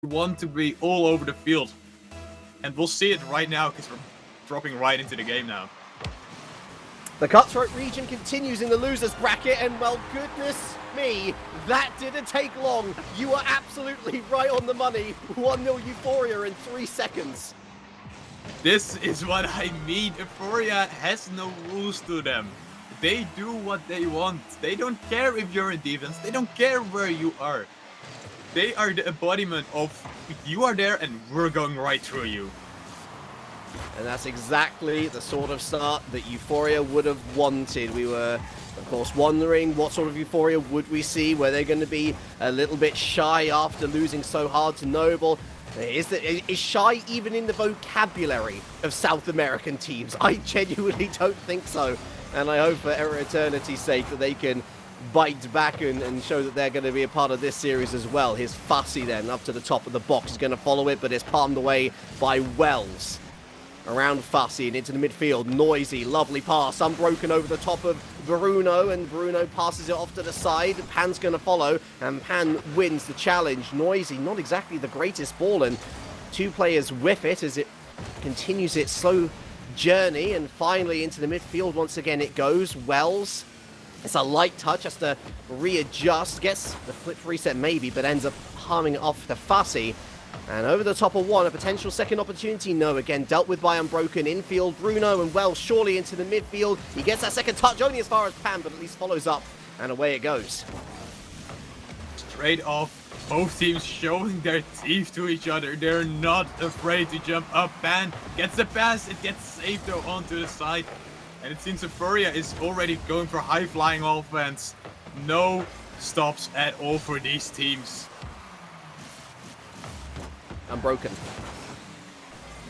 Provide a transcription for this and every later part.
want to be all over the field. And we'll see it right now because we're dropping right into the game now. The Cutthroat region continues in the losers bracket, and well, goodness me, that didn't take long. You are absolutely right on the money. 1-0 Euphoria in 3 seconds. This is what I mean. Euphoria has no rules to them. They do what they want. They don't care if you're in defense. They don't care where you are. They are the embodiment of you are there and we're going right through you. And that's exactly the sort of start that Euphoria would have wanted. We were, of course, wondering what sort of Euphoria would we see. Were they going to be a little bit shy after losing so hard to Noble? Is shy even in the vocabulary of South American teams? I genuinely don't think so. And I hope for Error Eternity's sake that they can bite back and show that they're going to be a part of this series as well. Here's Fussy then, up to the top of the box. He's going to follow it, but it's palmed away by Wells. Around Fussy and into the midfield. Noisy, lovely pass. Unbroken over the top of Bruno, and Bruno passes it off to the side. Pan's going to follow, and Pan wins the challenge. Noisy, not exactly the greatest ball, and 2 players whiff it as it continues its slow journey, and finally into the midfield once again it goes. Wells, it's a light touch, has to readjust, gets the flip reset maybe, but ends up harming it off to Fussy. And over the top of one, a potential second opportunity. No, again, dealt with by Unbroken. Infield, Bruno and Wells surely into the midfield. He gets that second touch, only as far as Pan, but at least follows up. And away it goes. Straight off, both teams showing their teeth to each other. They're not afraid to jump up. Pan gets the pass. It gets saved though onto the side. And it seems Euphoria is already going for high-flying offense. No stops at all for these teams. Unbroken.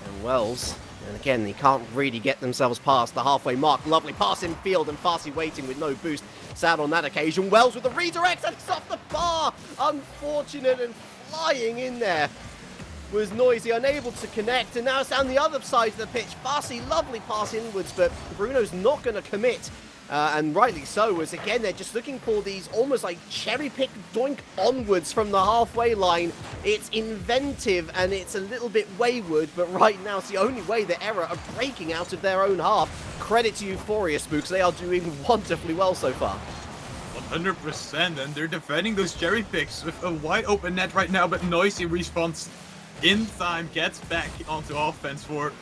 And Wells, and again, he can't really get themselves past the halfway mark. Lovely pass in field, and Farsi waiting with no boost. Sad on that occasion. Wells with the redirect, and it's off the bar. Unfortunate, and flying in there was Noisy, unable to connect, and now it's down the other side of the pitch. Farsi, lovely pass inwards, but Bruno's not going to commit. And rightly so, as again, they're just looking for these almost like cherry-pick doink onwards from the halfway line. It's inventive and it's a little bit wayward, but right now it's the only way that Error are breaking out of their own half. Credit to Euphoria, Spooks. They are doing wonderfully well so far. 100%, and they're defending those cherry picks with a wide open net right now, but Noisy responds in time, gets back onto offense for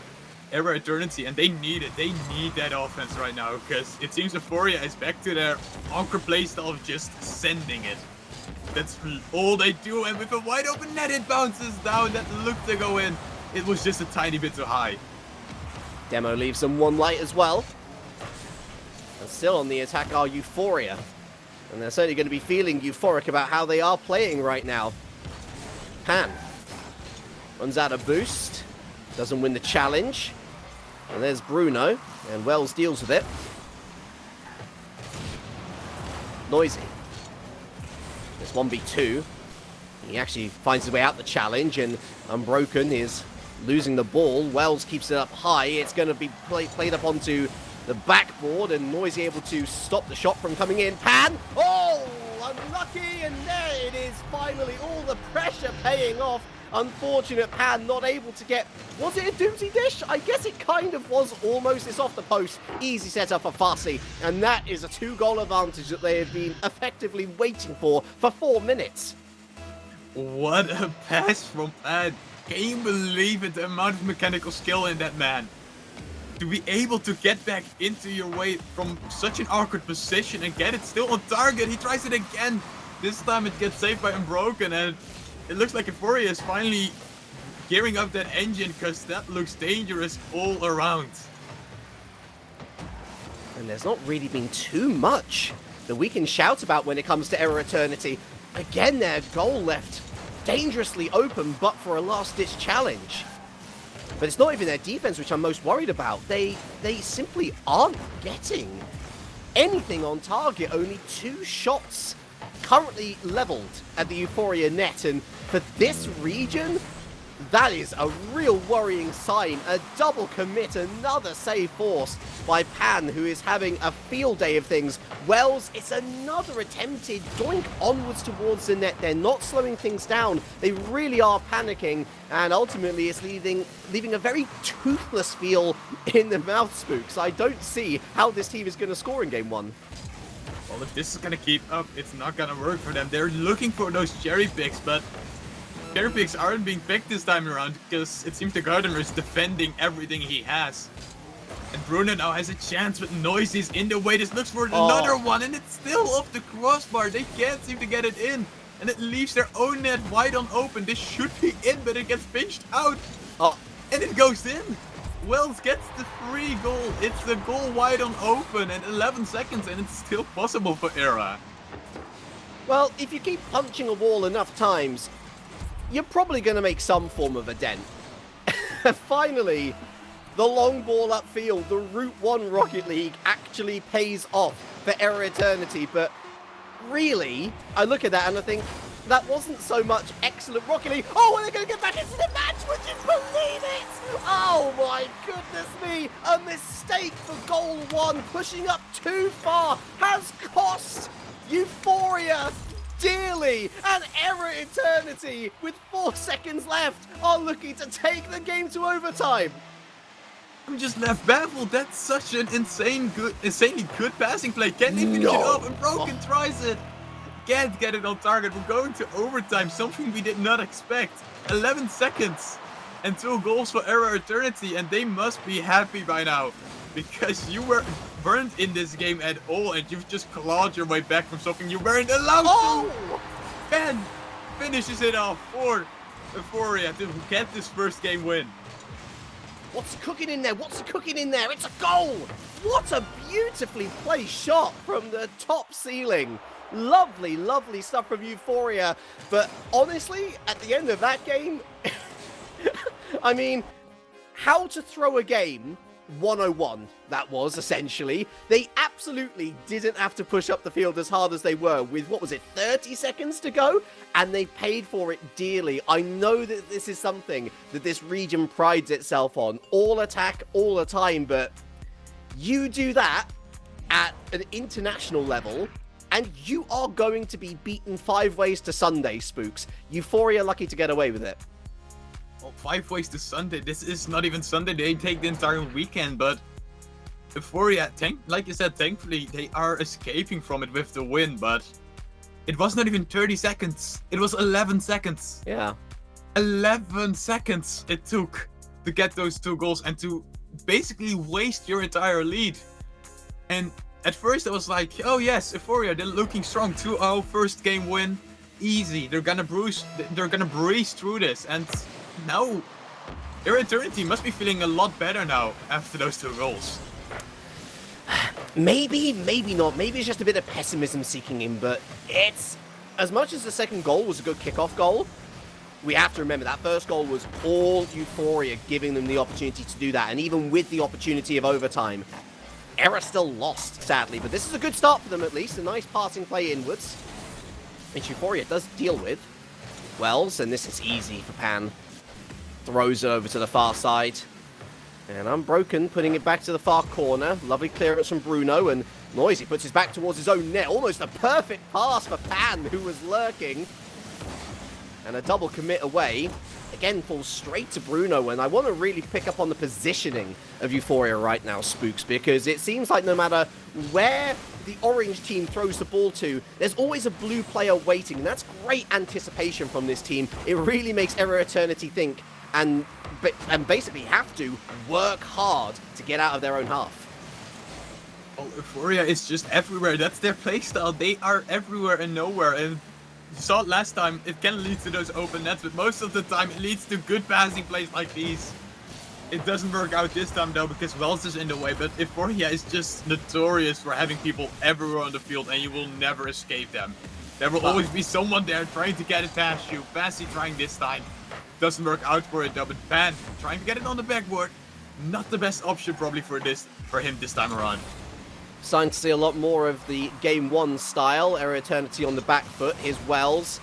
Error Eternity, and they need it. They need that offense right now because it seems Euphoria is back to their anchor playstyle of just sending it. That's all they do, and with a wide open net, it bounces down. That looked to go in. It was just a tiny bit too high. Demo leaves them one light as well. And still on the attack are Euphoria. And they're certainly going to be feeling euphoric about how they are playing right now. Pan runs out of boost. Doesn't win the challenge. And there's Bruno. And Wells deals with it. Noisy. It's 1v2. He actually finds his way out the challenge. And Unbroken is losing the ball. Wells keeps it up high. It's going to be played up onto the backboard. And Noisy able to stop the shot from coming in. Pan! Oh! Unlucky! And there it is. Finally, all the pressure paying off. Unfortunate Pan not able to get... Was it a doozy dish? I guess it kind of was almost. It's off the post. Easy setup for Farsi. And that is a 2-goal advantage that they have been effectively waiting for 4 minutes. What a pass from Pan. Can you believe it? The amount of mechanical skill in that man. To be able to get back into your way from such an awkward position and get it still on target. He tries it again. This time it gets saved by Unbroken, and it looks like Euphoria is finally gearing up that engine because that looks dangerous all around. And there's not really been too much that we can shout about when it comes to Error Eternity. Again, their goal left dangerously open but for a last-ditch challenge. But it's not even their defense which I'm most worried about. They simply aren't getting anything on target. Only 2 shots currently leveled at the Euphoria net, and for this region, That is a real worrying sign. A double commit, another save force by Pan, who is having a field day of things. Wells, it's another attempted doink onwards towards the net. They're not slowing things down. They really are panicking, and ultimately it's leaving a very toothless feel in the mouth, Spooks. I don't see how this team is going to score in game one. Well, if this is going to keep up, it's not going to work for them. They're looking for those cherry picks, but cherry picks aren't being picked this time around because it seems the Gardener is defending everything he has. And Bruno now has a chance, but Noisy's in the way. This looks for another one, and it's still off the crossbar. They can't seem to get it in, and it leaves their own net wide on open. This should be in, but it gets pinched out, and it goes in. Wells gets the free goal. It's the goal wide on open, and 11 seconds, and it's still possible for Era. Well, if you keep punching a wall enough times, you're probably going to make some form of a dent. Finally, the long ball upfield, the Route 1 Rocket League actually pays off for Era Eternity. But really, I look at that and I think, that wasn't so much excellent Rocket League. Oh, and they're going to get back into the match, would you believe it? Oh my goodness me, a mistake for goal 1, pushing up too far, has cost Euphoria dearly, and Era Eternity, with 4 seconds left, are looking to take the game to overtime. I'm just left baffled. That's such an insanely good passing play. Can they finish it off? And Broken tries it. Can't get it on target. We're going to overtime, something we did not expect. 11 seconds and 2 goals for Era Eternity, and they must be happy by now because you weren't in this game at all, and you've just clawed your way back from something you weren't allowed to. Ben finishes it off for Euphoria to get this first game win. What's cooking in there? What's cooking in there? It's a goal! What a beautifully placed shot from the top ceiling. Lovely, lovely stuff from Euphoria. But honestly, at the end of that game, I mean, how to throw a game 101, that was, essentially. They absolutely didn't have to push up the field as hard as they were with, what was it, 30 seconds to go? And they paid for it dearly. I know that this is something that this region prides itself on. All attack, all the time, but you do that at an international level, and you are going to be beaten 5 ways to Sunday, Spooks. Euphoria lucky to get away with it. Well, 5 ways to Sunday. This is not even Sunday. They take the entire weekend, but Euphoria, like you said, thankfully they are escaping from it with the win, but it was not even 30 seconds. It was 11 seconds. Yeah. 11 seconds it took to get those 2 goals and to basically waste your entire lead. And at first I was like, oh yes, Euphoria, they're looking strong. 2-0, first game win, easy. They're gonna breeze through this. And now, Era Eternity must be feeling a lot better now after those 2 goals. Maybe, maybe not. Maybe it's just a bit of pessimism seeking in, but it's, as much as the second goal was a good kickoff goal, we have to remember that first goal was all Euphoria giving them the opportunity to do that. And even with the opportunity of overtime, Era still lost, sadly, but this is a good start for them at least. A nice passing play inwards, which Euphoria does deal with. Wells, and this is easy for Pan. Throws it over to the far side. And Unbroken putting it back to the far corner. Lovely clearance from Bruno, and Noisy puts his back towards his own net. Almost a perfect pass for Pan, who was lurking. And a double commit away. Again, falls straight to Bruno, and I want to really pick up on the positioning of Euphoria right now, Spooks, because it seems like no matter where the orange team throws the ball to, there's always a blue player waiting, and that's great anticipation from this team. It really makes Era Eternity think and basically have to work hard to get out of their own half. Well, Euphoria is just everywhere. That's their playstyle. They are everywhere and nowhere, and you saw it last time, it can lead to those open nets, but most of the time it leads to good passing plays like these. It doesn't work out this time though, because Wells is in the way, but Euphoria is just notorious for having people everywhere on the field, and you will never escape them. There will always be someone there trying to get it past you. Passy trying this time. Doesn't work out for it though, but Pan trying to get it on the backboard. Not the best option probably for him this time around. Starting to see a lot more of the Game 1 style. Era Eternity on the back foot. Here's Wells.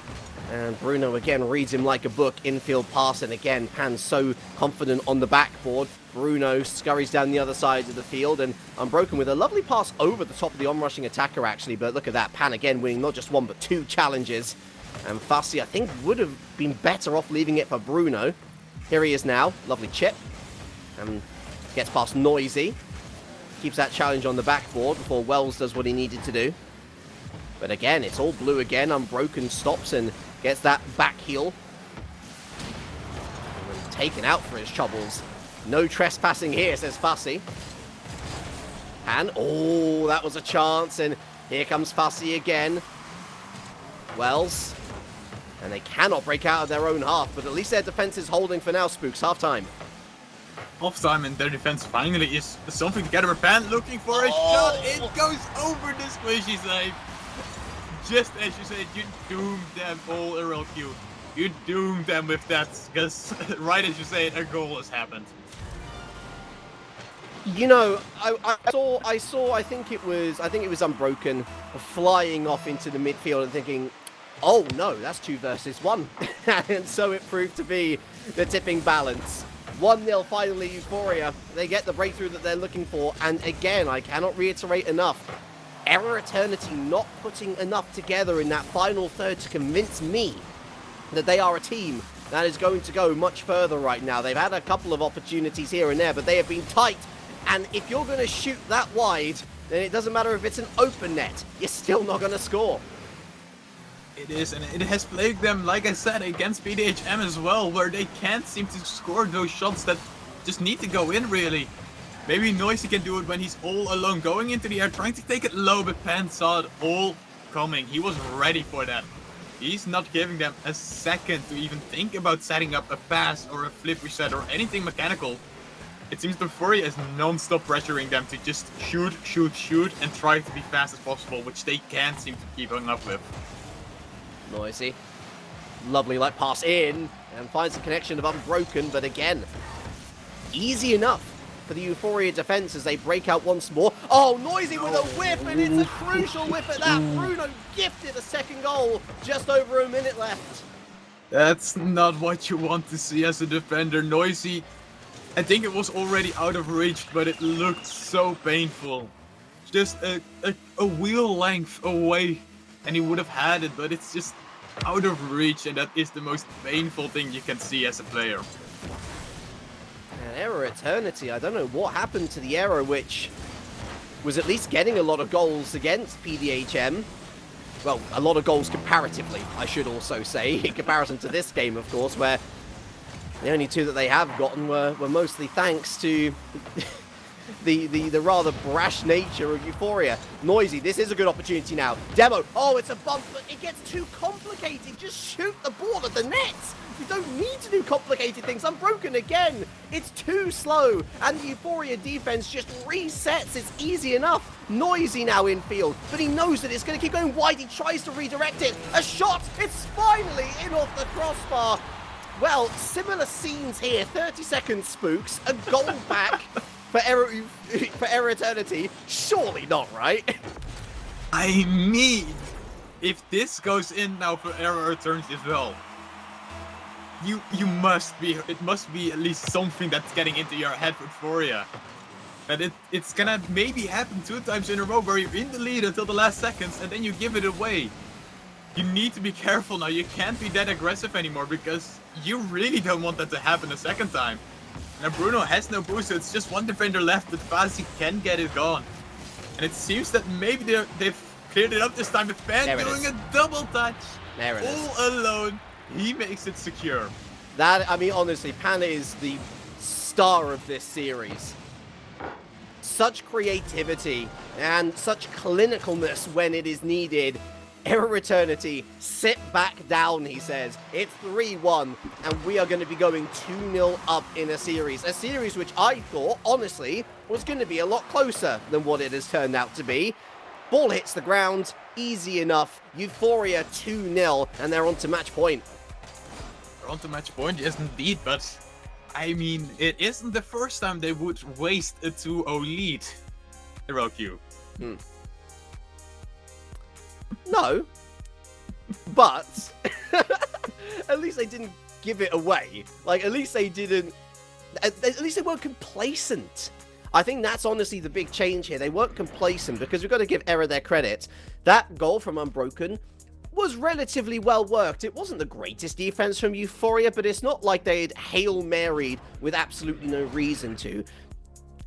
And Bruno again reads him like a book, infield pass, and again, Pan so confident on the backboard. Bruno scurries down the other side of the field, and Unbroken with a lovely pass over the top of the onrushing attacker, actually. But look at that, Pan again winning not just one, but 2 challenges. And Fussy, I think, would have been better off leaving it for Bruno. Here he is now, lovely chip. And gets past Noisy. Keeps that challenge on the backboard before Wells does what he needed to do. But again, it's all blue again. Unbroken stops and gets that back heel. And taken out for his troubles. No trespassing here, says Fussy. And, oh, that was a chance. And here comes Fussy again. Wells. And they cannot break out of their own half, but at least their defense is holding for now, Spooks. Half-time. Half-time and their defense finally is something together. Pan looking for a shot. It goes over the squishy save. Just as you said, you doomed them all, RLQ. You doomed them with that, because right as you say it, a goal has happened. You know, I saw. I think it was Unbroken flying off into the midfield and thinking, oh no, that's 2 versus 1. And so it proved to be the tipping balance. 1-0 finally, Euphoria. They get the breakthrough that they're looking for. And again, I cannot reiterate enough, Error Eternity not putting enough together in that final third to convince me that they are a team that is going to go much further right now. They've had a couple of opportunities here and there, but they have been tight. And if you're going to shoot that wide, then it doesn't matter if it's an open net. You're still not going to score. It is, and it has plagued them, like I said, against PDHM as well, where they can't seem to score those shots that just need to go in, really. Maybe Noisy can do it when he's all alone, going into the air, trying to take it low, but Pan saw it all coming. He was ready for that. He's not giving them a second to even think about setting up a pass or a flip reset or anything mechanical. It seems the Euphoria is non-stop pressuring them to just shoot, shoot, shoot, and try to be fast as possible, which they can't seem to keep up with. Noisy. Lovely light pass in, and finds the connection of Unbroken, but again, easy enough for the Euphoria defense as they break out once more. Oh, Noisy with a whiff, and it's a crucial whiff at that. Bruno gifted a second goal, just over a minute left. That's not what you want to see as a defender. Noisy, I think it was already out of reach, but it looked so painful. Just a wheel length away, and he would have had it, but it's just out of reach, and that is the most painful thing you can see as a player. And Error Eternity, I don't know what happened to the Error, which was at least getting a lot of goals against PDHM. Well, a lot of goals comparatively, I should also say, in comparison to this game, of course, where the only 2 that they have gotten were mostly thanks to the rather brash nature of Euphoria. Noisy, this is a good opportunity now. Demo, oh, it's a bump, but it gets too complicated. Just shoot the ball at the net. You don't need to do complicated things. Unbroken again. It's too slow, and the Euphoria defense just resets. It's easy enough. Noisy now in field, but he knows that it's going to keep going wide. He tries to redirect it. A shot. It's finally in off the crossbar. Well, similar scenes here. 30 seconds, Spooks. A goal back for Error Eternity. Surely not, right? I mean, if this goes in now for Error Eternity as well, it must be at least something that's getting into your head for Euphoria. And it's gonna maybe happen 2 times in a row where you're in the lead until the last seconds and then you give it away. You need to be careful now. You can't be that aggressive anymore because you really don't want that to happen a second time. Now Bruno has no boost, so it's just 1 defender left, but Fazzy can get it gone. And it seems that maybe they've cleared it up this time with Pan doing a double touch. There it is. All alone. He makes it secure. That, I mean, honestly, Pan is the star of this series. Such creativity and such clinicalness when it is needed. Error Eternity, sit back down, he says. It's 3-1, and we are going to be going 2-0 up in a series. A series which I thought, honestly, was going to be a lot closer than what it has turned out to be. Ball hits the ground, easy enough. Euphoria 2-0, and they're on to match point. They're on to match point, yes indeed, but I mean, it isn't the first time they would waste a 2-0 lead. RLQ. No, but at least they didn't give it away. Like, at least they didn't... At least they weren't complacent. I think that's honestly the big change here. They weren't complacent, because we've got to give Error their credit. That goal from Unbroken was relatively well worked. It wasn't the greatest defense from Euphoria, but it's not like they'd Hail Married with absolutely no reason to.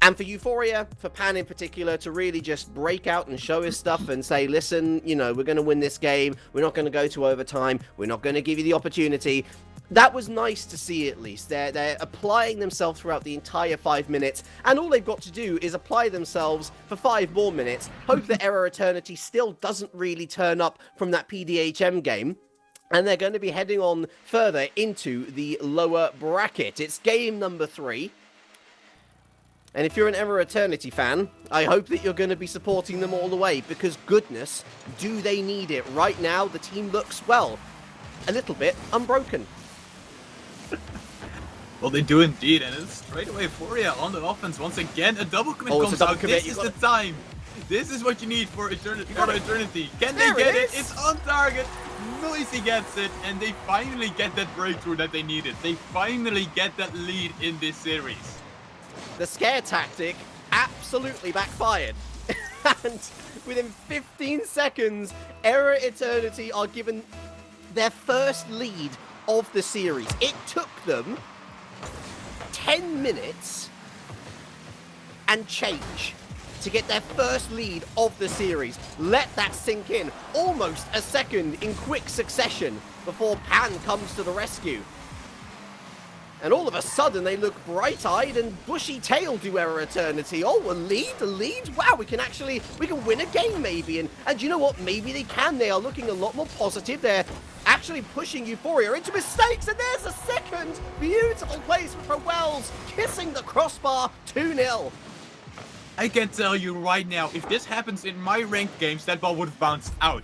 And for Euphoria, for Pan in particular, to really just break out and show his stuff and say, listen, you know, we're going to win this game. We're not going to go to overtime. We're not going to give you the opportunity. That was nice to see, at least. They're applying themselves throughout the entire 5 minutes, and all they've got to do is apply themselves for 5 more minutes, hope that Error Eternity still doesn't really turn up from that PDHM game, and they're going to be heading on further into the lower bracket. It's game number 3. And if you're an Error Eternity fan, I hope that you're going to be supporting them all the way, because goodness, do they need it. Right now, the team looks, well, a little bit unbroken. Well, they do indeed, and it's straight away Euphoria on the offense once again. A double commit comes out. This is the time. This is what you need for Eternity. Can they get it? It's on target. Noisy gets it, and they finally get that breakthrough that they needed. They finally get that lead in this series. The scare tactic absolutely backfired. And within 15 seconds, Error Eternity are given their first lead of the series. It took them 10 minutes and change to get their first lead of the series. Let that sink in. Almost a second in quick succession before Pan comes to the rescue. And all of a sudden, they look bright-eyed and bushy-tailed to Error Eternity. Oh, a lead? Wow, we can win a game maybe. And you know what? Maybe they can. They are looking a lot more positive. They're actually pushing Euphoria into mistakes. And there's a second beautiful placement for Wells, kissing the crossbar, 2-0. I can tell you right now, if this happens in my ranked games, that ball would have bounced out.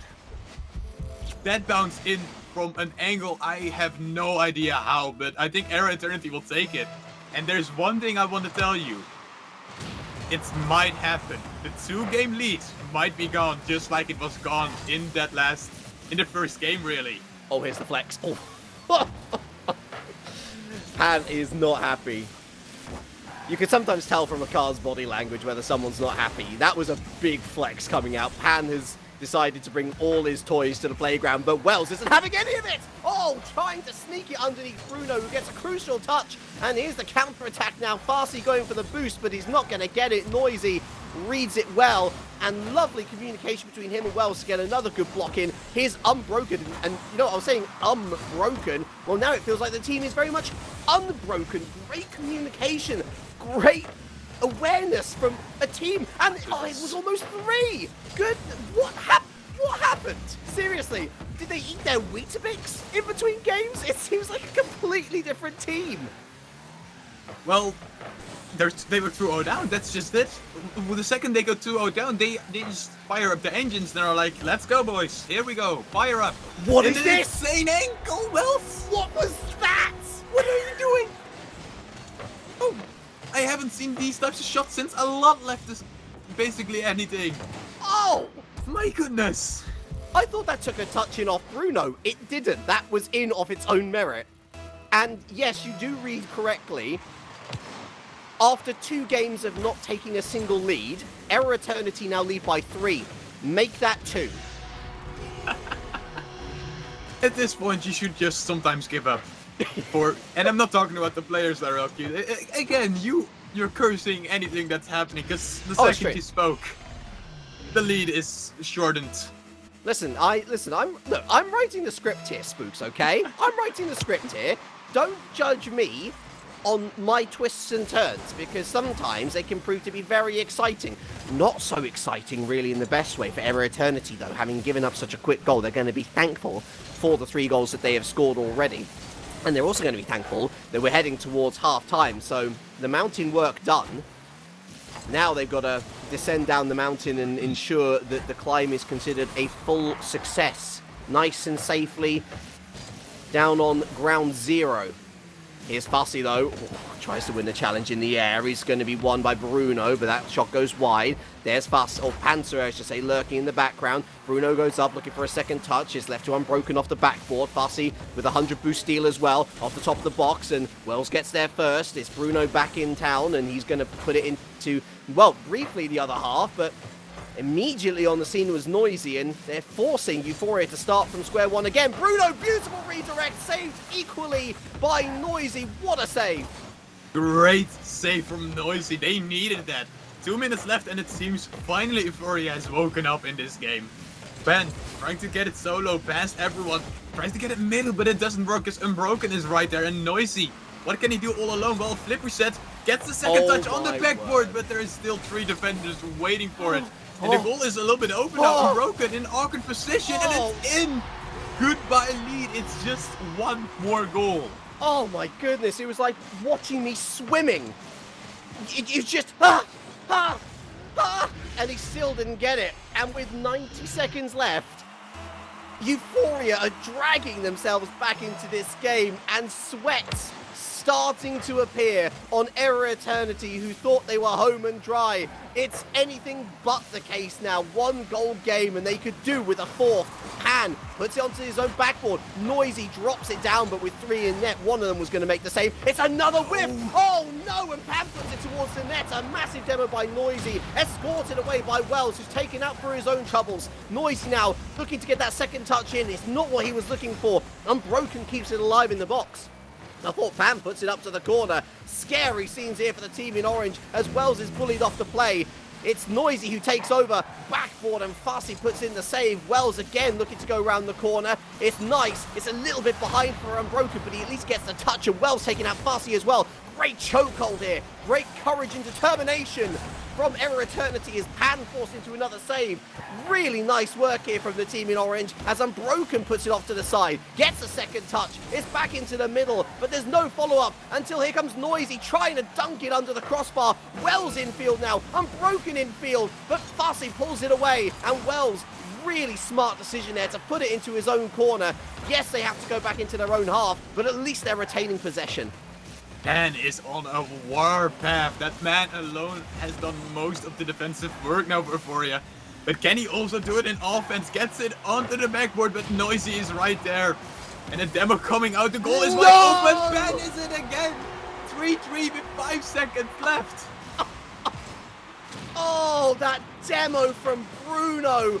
That bounced in from an angle I have no idea how, but I think Error Eternity will take it. And there's one thing I want to tell you. It might happen. The 2-game lead might be gone, just like it was gone in the first game, really. Oh, here's the flex. Oh. Pan is not happy. You can sometimes tell from a car's body language whether someone's not happy. That was a big flex coming out. Pan has decided to bring all his toys to the playground, but Wells isn't having any of it! Oh, trying to sneak it underneath Bruno, who gets a crucial touch, and here's the counter-attack now. Farsi going for the boost, but he's not going to get it. Noisy reads it well, and lovely communication between him and Wells to get another good block in. Here's Unbroken, and you know what I was saying, Unbroken. Well, now it feels like the team is very much unbroken. Great communication, great awareness from a team, and it was almost 3. Good. What happened? Seriously, did they eat their Weetabix in between games? It seems like a completely different team. Well, they were 2-0 down. That's just it. The second they go 2-0 down, they just fire up the engines and are like, "Let's go, boys! Here we go! Fire up!" What is this? Insane ankle, Wells? What was that? What are you doing? Oh, I haven't seen these types of shots since a lot left is basically anything. Oh! My goodness! I thought that took a touch in off Bruno. It didn't. That was in off its own merit. And yes, you do read correctly. After 2 games of not taking a single lead, Error Eternity now lead by 3. Make that 2. At this point, you should just sometimes give up. And I'm not talking about the players that are up here. Again, you're cursing anything that's happening, because the second you spoke, the lead is shortened. Listen, I'm writing the script here, Spooks, okay? I'm writing the script here. Don't judge me on my twists and turns, because sometimes they can prove to be very exciting. Not so exciting, really, in the best way for Error Eternity, though. Having given up such a quick goal, they're going to be thankful for the 3 goals that they have scored already. And they're also going to be thankful that we're heading towards half-time, so the mountain work done. Now they've got to descend down the mountain and ensure that the climb is considered a full success. Nice and safely down on ground 0. Here's Fussy, though. Tries to win the challenge in the air. He's going to be won by Bruno, but that shot goes wide. There's Fuss, or Panzer, I should say, lurking in the background. Bruno goes up, looking for a second touch. Is left to Unbroken off the backboard. Fussy with a 100 boost steal as well, off the top of the box, and Wells gets there first. It's Bruno back in town, and he's going to put it into, well, briefly the other half, but immediately on the scene was Noisy, and they're forcing Euphoria to start from square one again. Bruno, beautiful redirect, saved equally by Noisy. What a save! Great save from Noisy. They needed that. 2 minutes left, and it seems finally Euphoria has woken up in this game. Ben trying to get it solo past everyone. Tries to get it middle, but it doesn't work because Unbroken is right there. And Noisy, what can he do all alone? Well, flip reset, gets the second touch on the backboard, but there is still 3 defenders waiting for it. And the goal is a little bit open now. Unbroken in awkward position, and it's in. Goodbye lead. It's just one more goal. Oh my goodness, it was like watching me swimming. You just, and he still didn't get it. And with 90 seconds left, Euphoria are dragging themselves back into this game, and sweats starting to appear on Error Eternity, who thought they were home and dry. It's anything but the case now. 1 goal game, and they could do with a 4th. Pan puts it onto his own backboard. Noisy drops it down, but with 3 in net, one of them was going to make the save. It's another whiff. Oh no, and Pan puts it towards the net. A massive demo by Noisy, escorted away by Wells, who's taken out for his own troubles. Noisy now looking to get that second touch in. It's not what he was looking for. Unbroken keeps it alive in the box. I thought Pam puts it up to the corner. Scary scenes here for the team in orange as Wells is bullied off the play. It's Noisy who takes over. Backboard, and Fussy puts in the save. Wells again looking to go around the corner. It's nice. It's a little bit behind for Unbroken, but he at least gets the touch, and Wells taking out Fussy as well. Great chokehold here. Great courage and determination from Error Eternity as Pan forced into another save. Really nice work here from the team in orange as Unbroken puts it off to the side. Gets a second touch. It's back into the middle, but there's no follow-up until here comes Noisy trying to dunk it under the crossbar. Wells infield now. Unbroken infield, but Fussy pulls it away, and Wells, really smart decision there to put it into his own corner. Yes, they have to go back into their own half, but at least they're retaining possession. Man is on a warpath. That man alone has done most of the defensive work now for Euphoria. But can he also do it in offense? Gets it onto the backboard, but Noisy is right there. And a demo coming out. The goal is wide open. Ben is it again. 3-3 with 5 seconds left. Oh, that demo from Bruno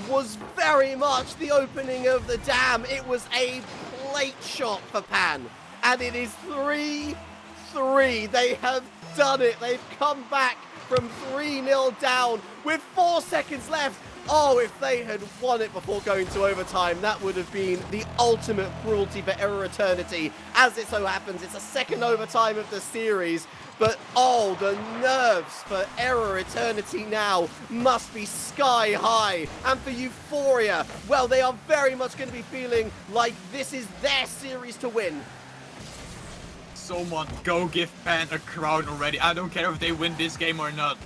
was very much the opening of the dam. It was a plate shot for Pan. And it is 3-3. They have done it. They've come back from 3-0 down with 4 seconds left. Oh, if they had won it before going to overtime, that would have been the ultimate cruelty for Error Eternity. As it so happens, it's a second overtime of the series. But oh, the nerves for Error Eternity now must be sky high. And for Euphoria, well, they are very much going to be feeling like this is their series to win. Someone go give Pan a crown already. I don't care if they win this game or not.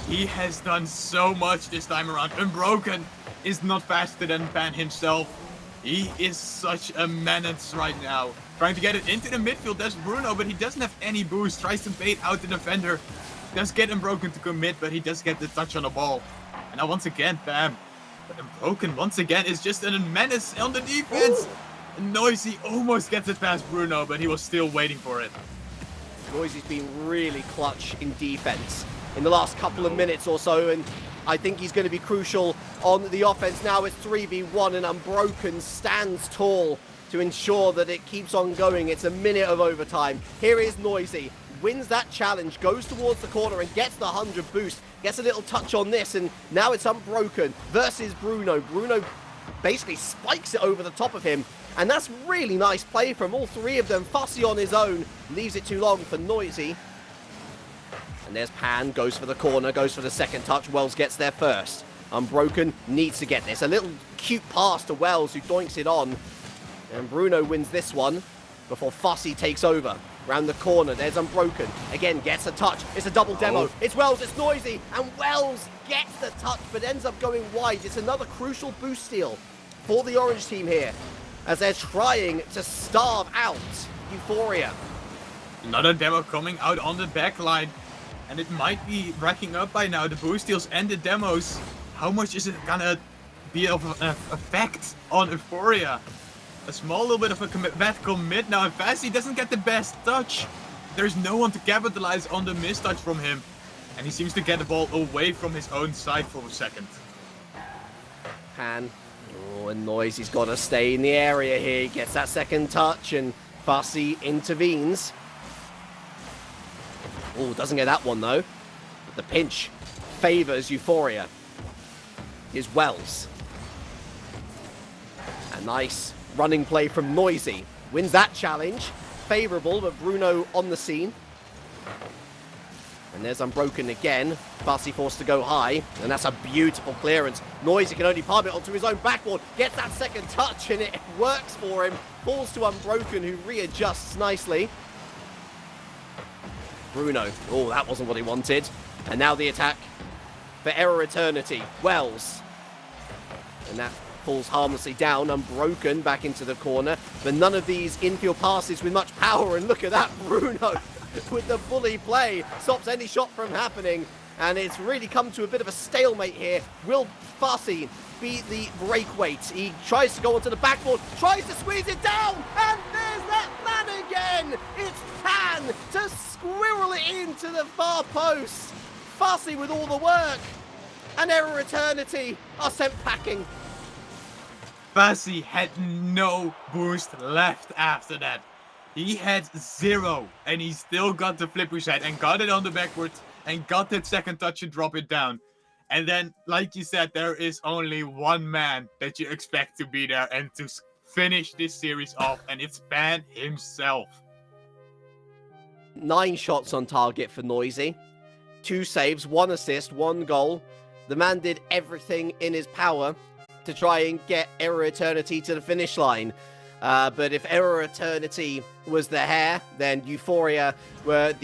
He has done so much this time around. Unbroken is not faster than Pan himself. He is such a menace right now. Trying to get it into the midfield. That's Bruno, but he doesn't have any boost. Tries to bait out the defender. Does get Unbroken to commit, but he does get the touch on the ball. And now once again, Pam. But Unbroken once again is just a menace on the defense. Noisy almost gets it past Bruno, but he was still waiting for it. Noisy's been really clutch in defense in the last couple of minutes or so, and I think he's going to be crucial on the offense now. It's 3v1, and Unbroken stands tall to ensure that it keeps on going. It's a minute of overtime. Here is Noisy. Wins that challenge, goes towards the corner and gets the 100 boost. Gets a little touch on this, and now it's Unbroken versus Bruno. Bruno basically spikes it over the top of him. And that's really nice play from all 3 of them. Fussy on his own, leaves it too long for Noisy. And there's Pan, goes for the corner, goes for the second touch. Wells gets there first. Unbroken needs to get this. A little cute pass to Wells, who doinks it on. And Bruno wins this one before Fussy takes over. Round the corner, there's Unbroken. Again, gets a touch. It's a double demo. It's Wells, it's Noisy. And Wells gets the touch, but ends up going wide. It's another crucial boost steal for the orange team here, as they're trying to starve out Euphoria. Another demo coming out on the back line. And it might be racking up by now, the boost steals and the demos. How much is it gonna be of an effect on Euphoria? A small little bit of a bad commit now, and Fassi doesn't get the best touch. There's no one to capitalize on the mistouch from him. And he seems to get the ball away from his own side for a second. Pan. Oh, and Noisy's got to stay in the area here. He gets that second touch, and Fassi intervenes. Oh, doesn't get that one, though. But the pinch favors Euphoria. Here's Wells. A nice running play from Noisy. Wins that challenge. Favorable, but Bruno on the scene. And there's Unbroken again. Fassi forced to go high. And that's a beautiful clearance. Noisy can only palm it onto his own backboard. Gets that second touch, and it works for him. Falls to Unbroken, who readjusts nicely. Bruno. Oh, that wasn't what he wanted. And now the attack for Error Eternity. Wells. And that falls harmlessly down. Unbroken back into the corner. But none of these infield passes with much power. And look at that, Bruno with the bully play. Stops any shot from happening. And it's really come to a bit of a stalemate here. Will Fassi be the breakweight? He tries to go onto the backboard. Tries to squeeze it down. And there's that man again. It's Pan to squirrel it into the far post. Fassi with all the work. And Error Eternity are sent packing. Fassi had no boost left after that. He had 0, and he still got the flip reset and got it on the backwards and got that second touch to drop it down. And then, like you said, there is only one man that you expect to be there and to finish this series off, and it's Pan himself. 9 shots on target for Noisy. 2 saves, 1 assist, 1 goal. The man did everything in his power to try and get Error Eternity to the finish line. But if Error Eternity was the hair, then Euphoria were